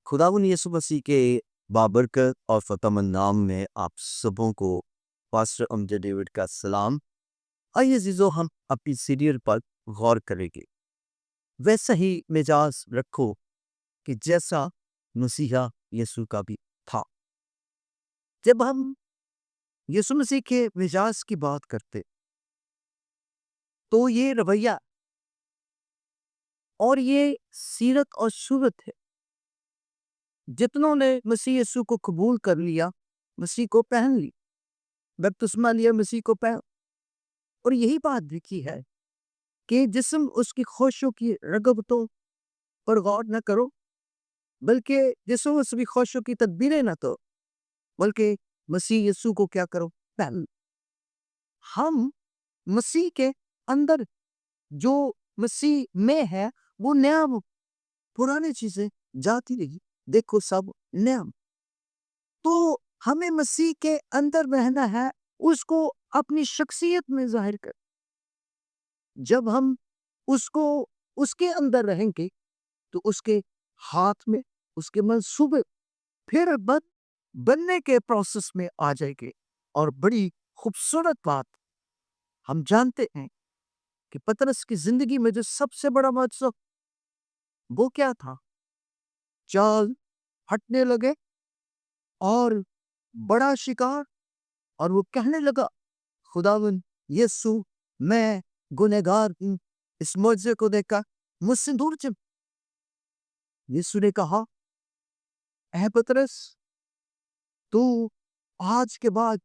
खुदावन यीशु मसीह के बाबरकत और फ़तेहमंद नाम में आप सबों को पास्टर अमजद डेविड का सलाम। आइए अजीजों, हम अपनी सीरियल पर गौर करेंगे। वैसा ही मिजाज रखो कि जैसा मसीहा यीशु का भी था। जब हम यीशु मसीह के मिजाज की बात करते तो ये रवैया और ये सीरत और सूरत है। जितनों ने मसीह यीशु को कबूल कर लिया, मसीह को पहन ली, बपतिस्मा लिया, मसीह को पहन। और यही बात लिखी है कि जिस्म उसकी ख्वाहिशों की रगबतों पर गौर न करो, बल्कि जिस्म उसकी ख्वाहिशों की तदबीरें न तो, बल्कि मसीह यीशु को क्या करो, पहन। हम मसीह के अंदर जो मसीह में है वो नया, पुरानी चीजें जाती रही, देखो सब नया। तो हमें मसीह के अंदर रहना है, उसको अपनी शख्सियत में जाहिर कर। जब हम उसको उसके अंदर रहेंगे तो उसके हाथ में उसके मंसूबे फिर बनने के प्रोसेस में आ जाएंगे। और बड़ी खूबसूरत बात, हम जानते हैं कि पतरस की जिंदगी में जो सबसे बड़ा महोत्सव वो क्या था? जाल हटने लगे और बड़ा शिकार, और वो कहने लगा, खुदावन यीशु, मैं गुनहगार हूं, इस मौजज़े को देखकर मुझसे दूर चल। यीशु ने कहा, ऐ पतरस, तू आज के बाद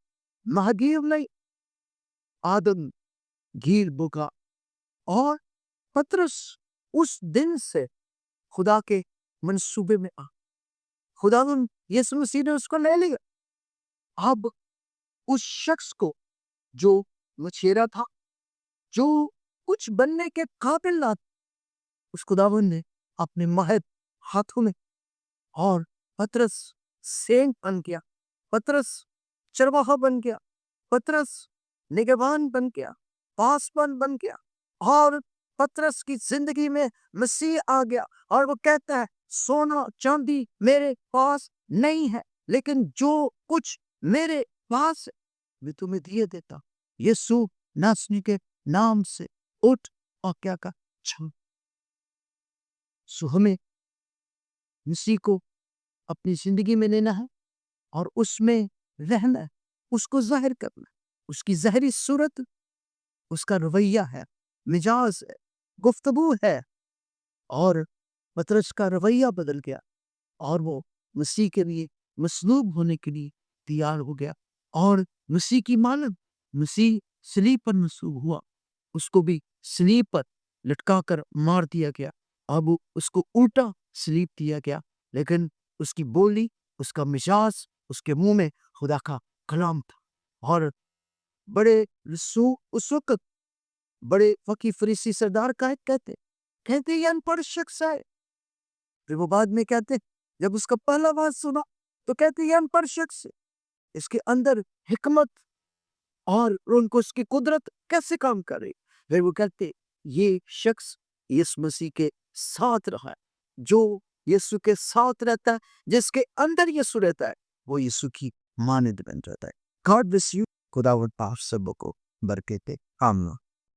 महागीर नहीं, आदम गीर बुका। और पतरस उस दिन से खुदा के मंसूबे में आ, खुदावन यीशु मसीह ने उसको ले लिया। अब उस शख्स को जो मछेरा था, जो कुछ बनने के काबिल ना था, उस खुदावन ने अपने महद हाथों में, और पतरस सेंट बन गया, पतरस चरवाहा बन गया, पतरस निगहबान बन गया, पासवान बन गया। और पतरस की जिंदगी में मसीह आ गया और वो कहता है, सोना चांदी मेरे पास नहीं है, लेकिन जो कुछ मेरे पास है मैं तुम्हें दिए देता। यीशु नासरी के नाम से उठ और क्या का चल। सो हमें मसीह को अपनी जिंदगी में लेना है और उसमें रहना है, उसको जाहिर करना है। उसकी ज़ाहरी सूरत, उसका रवैया है, मिजाज है, गुफ्तगू है। और पतरस का रवैया बदल गया और वो मसीह के लिए मसलूब होने के लिए तैयार हो गया। और मसीह की मानव, मसीह सलीब पर मसलूब हुआ, उसको भी सलीब पर लटका कर मार दिया गया। अब उसको उल्टा सलीब दिया गया, लेकिन उसकी बोली, उसका मिजाज, उसके मुंह में खुदा का कलाम था। और बड़े रसूल उस वक्त बड़े फकीह फरीसी सरदार का कहते ये अनपढ़ शख्स है। फिर वो बाद में कहते, जब उसका पहला बात सुना तो कहते ये अनपढ़ शख्स है, इसके अंदर हिकमत और उनको उसकी कुदरत कैसे काम कर रही। फिर वो कहते ये शख्स यीशु मसीह के साथ रहा है। जो यीशु के साथ रहता है, जिसके अंदर यीशु रहता है, वो यीशु की मानद बन जाता है। God bless you. खुदावंद आप सबको बरकत दे। आमीन।